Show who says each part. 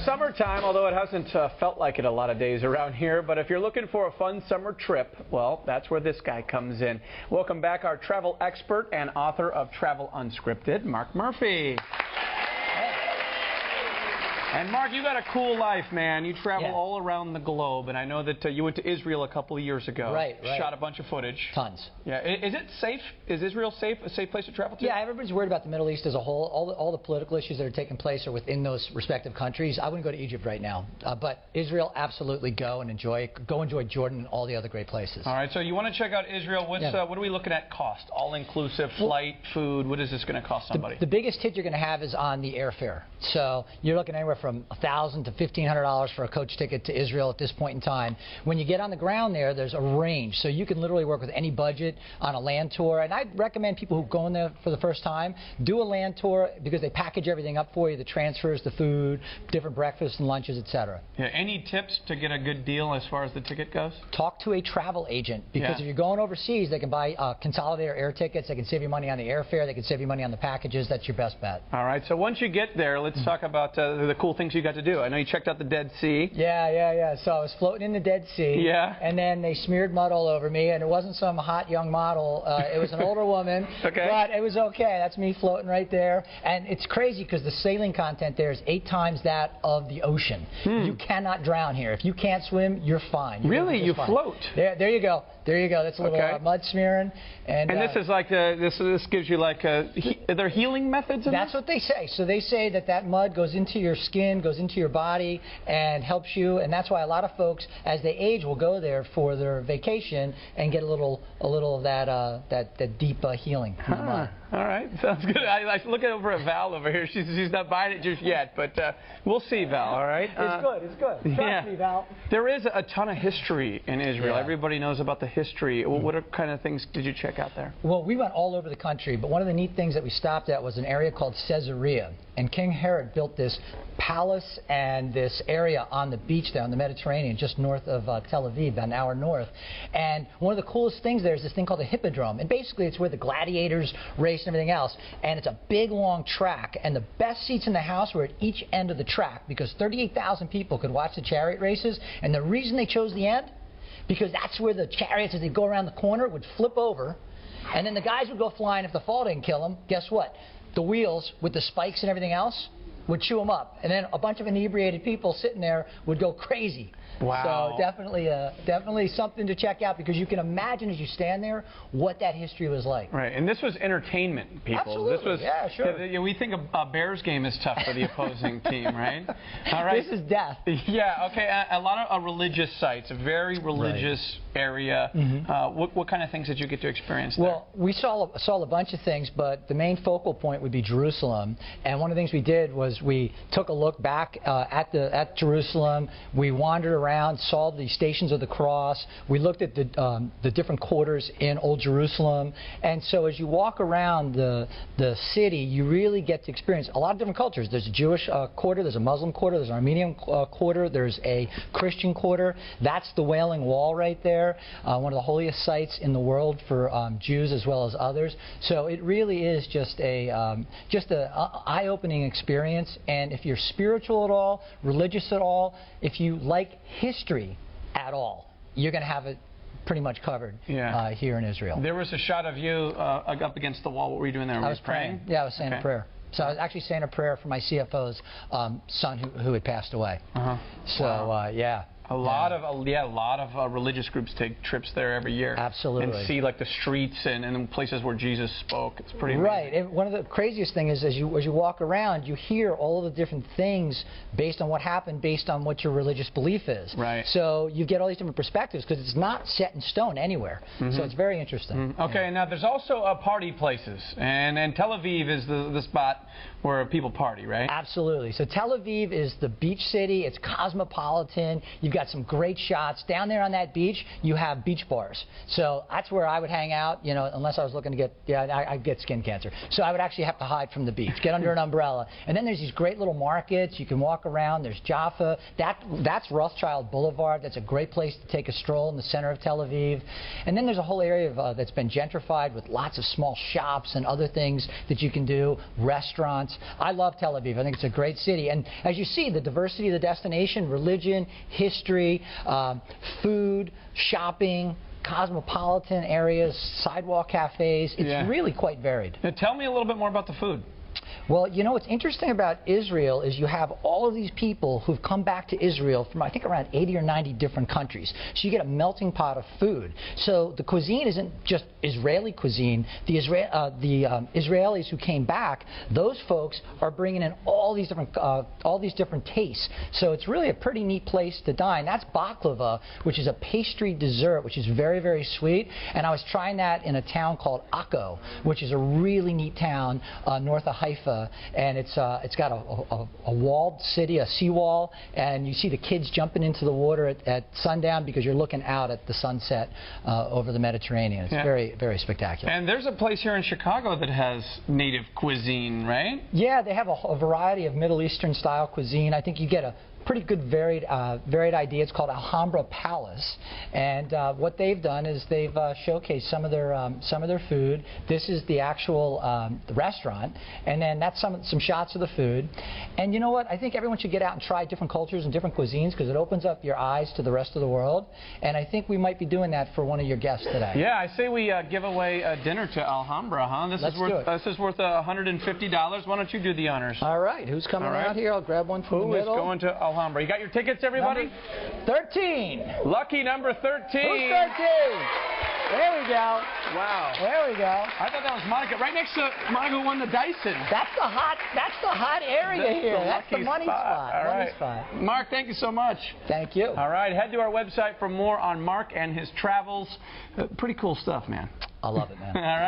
Speaker 1: summertime, although it hasn't felt like it a lot of days around here, but if you're looking for a fun summer trip, well, that's where this guy comes in. Welcome back our travel expert and author of Travel Unscripted, Mark Murphy. And Mark, you got a cool life, man. You travel all around the globe, and I know that you went to Israel a couple of years ago.
Speaker 2: Right.
Speaker 1: Shot a bunch of footage.
Speaker 2: Tons.
Speaker 1: Yeah. Is it safe? Is Israel safe? A safe place to travel to?
Speaker 2: Yeah, everybody's worried about the Middle East as a whole. All the political issues that are taking place are within those respective countries. I wouldn't go to Egypt right now, but Israel, absolutely go and enjoy. Go enjoy Jordan and all the other great places.
Speaker 1: All right. So you want to check out Israel? What are we looking at? Cost, all-inclusive, flight, food. What is this going to cost somebody?
Speaker 2: The biggest hit you're going to have is on the airfare. So you're looking anywhere from $1,000 to $1,500 for a coach ticket to Israel at this point in time. When you get on the ground there's a range, so you can literally work with any budget on a land tour. And I'd recommend people who go in there for the first time do a land tour because they package everything up for you: the transfers, the food, different breakfasts and lunches, etc.
Speaker 1: Yeah. Any tips to get a good deal as far as the ticket goes?
Speaker 2: Talk to a travel agent, because if you're going overseas, they can buy consolidated air tickets. They can save you money on the airfare. They can save you money on the packages. That's your best bet.
Speaker 1: All right. So once you get there, let's talk about the cool things you got to do. I know you checked out the Dead Sea.
Speaker 2: Yeah. So I was floating in the Dead Sea.
Speaker 1: Yeah.
Speaker 2: And then they smeared mud all over me, and it wasn't some hot young model. It was an older woman.
Speaker 1: Okay.
Speaker 2: But it was okay. That's me floating right there. And it's crazy because the saline content there is 8 times that of the ocean. You cannot drown here. If you can't swim, you're fine.
Speaker 1: Really? You float?
Speaker 2: There you go. There you go. That's a little mud smearing. And
Speaker 1: this is like this gives you like are there healing methods in
Speaker 2: That's
Speaker 1: this?
Speaker 2: what they say. So they say that mud goes into your skin, goes into your body, and helps you. And that's why a lot of folks, as they age, will go there for their vacation and get a little of that deep healing from the mud.
Speaker 1: All right, sounds good. I look over at Val over here. She's not buying it just yet, but we'll see, Val. All right.
Speaker 2: It's good. Trust me, Val.
Speaker 1: There is a ton of history in Israel. Everybody knows about the history. What kind of things did you check out there?
Speaker 2: Well, we went all over the country, but one of the neat things that we stopped at was an area called Caesarea. And King Herod built this palace and this area on the beach there on the Mediterranean, just north of Tel Aviv, about an hour north. And one of the coolest things there is this thing called the Hippodrome. And basically it's where the gladiators race and everything else. And it's a big, long track. And the best seats in the house were at each end of the track, because 38,000 people could watch the chariot races. And the reason they chose the end, because that's where the chariots, as they go around the corner, would flip over. And then the guys would go flying. If the fall didn't kill them, guess what? The wheels with the spikes and everything else would chew them up, and then a bunch of inebriated people sitting there would go crazy.
Speaker 1: Wow.
Speaker 2: So definitely something to check out, because you can imagine as you stand there what that history was like.
Speaker 1: Right, and this was entertainment, people.
Speaker 2: Absolutely.
Speaker 1: This was,
Speaker 2: yeah, sure.
Speaker 1: We think a Bears game is tough for the opposing team, right? All right.
Speaker 2: This is death.
Speaker 1: Yeah. Okay. A lot of religious sites, a very religious area. What kind of things did you get to experience there?
Speaker 2: Well, we saw a bunch of things, but the main focal point would be Jerusalem. And one of the things we did was we took a look back at Jerusalem. We wandered around, saw the Stations of the Cross. We looked at the different quarters in Old Jerusalem. And so as you walk around the city, you really get to experience a lot of different cultures. There's a Jewish quarter, there's a Muslim quarter, there's an Armenian quarter, there's a Christian quarter. That's the Wailing Wall right there, one of the holiest sites in the world for Jews as well as others. So it really is just a eye-opening experience. And if you're spiritual at all, religious at all, if you like history at all, you're going to have it pretty much covered here in Israel.
Speaker 1: There was a shot of you up against the wall. What were you doing there?
Speaker 2: I was praying. Yeah, I was saying a prayer. So I was actually saying a prayer for my CFO's son who had passed away. So yeah.
Speaker 1: A lot of religious groups take trips there every year.
Speaker 2: Absolutely.
Speaker 1: And see like the streets and places where Jesus spoke. It's pretty amazing.
Speaker 2: Right. And one of the craziest things is as you walk around, you hear all of the different things based on what happened, based on what your religious belief is.
Speaker 1: Right.
Speaker 2: So you get all these different perspectives because it's not set in stone anywhere. So it's very interesting.
Speaker 1: Okay. Now there's also party places, and Tel Aviv is the spot where people party, right?
Speaker 2: Absolutely. So Tel Aviv is the beach city. It's cosmopolitan. You've You've got some great shots. Down there on that beach, you have beach bars. So that's where I would hang out, you know, unless I was looking to get, I'd get skin cancer. So I would actually have to hide from the beach, get under an umbrella. And then there's these great little markets. You can walk around. There's Jaffa. That's Rothschild Boulevard. That's a great place to take a stroll in the center of Tel Aviv. And then there's a whole area of, that's been gentrified with lots of small shops and other things that you can do, restaurants. I love Tel Aviv. I think it's a great city. And as you see, the diversity of the destination, religion, history, food, shopping, cosmopolitan areas, sidewalk cafes. It's really quite varied.
Speaker 1: Now tell me a little bit more about the food.
Speaker 2: Well, you know, what's interesting about Israel is you have all of these people who've come back to Israel from, I think, around 80 or 90 different countries. So you get a melting pot of food. So the cuisine isn't just Israeli cuisine. The Israelis who came back, those folks are bringing in all these different tastes. So it's really a pretty neat place to dine. That's baklava, which is a pastry dessert, which is very, very sweet. And I was trying that in a town called Akko, which is a really neat town north of Haifa, and it's got a walled city, a seawall, and you see the kids jumping into the water at sundown because you're looking out at the sunset over the Mediterranean. It's very, very spectacular.
Speaker 1: And there's a place here in Chicago that has native cuisine, right?
Speaker 2: Yeah, they have a variety of Middle Eastern style cuisine. I think you get a pretty good varied idea. It's called Alhambra Palace, and what they've done is they've showcased some of their food. This is the actual the restaurant, and then that's some shots of the food. And you know what? I think everyone should get out and try different cultures and different cuisines because it opens up your eyes to the rest of the world. And I think we might be doing that for one of your guests today.
Speaker 1: Yeah, I say we give away a dinner to Alhambra, huh? This is worth $150. Why don't you do the honors?
Speaker 2: All right. Who's coming out here? I'll grab one from the middle.
Speaker 1: Who is going to Alhambra? You got your tickets, everybody?
Speaker 2: Number 13.
Speaker 1: Lucky number 13.
Speaker 2: Who's 13? There we go.
Speaker 1: Wow.
Speaker 2: There we go.
Speaker 1: I thought that was Monica. Right next to Monica who won the Dyson.
Speaker 2: That's the hot area here. That's the money spot.
Speaker 1: All right. Mark, thank you so much.
Speaker 2: Thank you.
Speaker 1: All right. Head to our website for more on Mark and his travels. Pretty cool stuff, man.
Speaker 2: I love it, man.
Speaker 1: All right.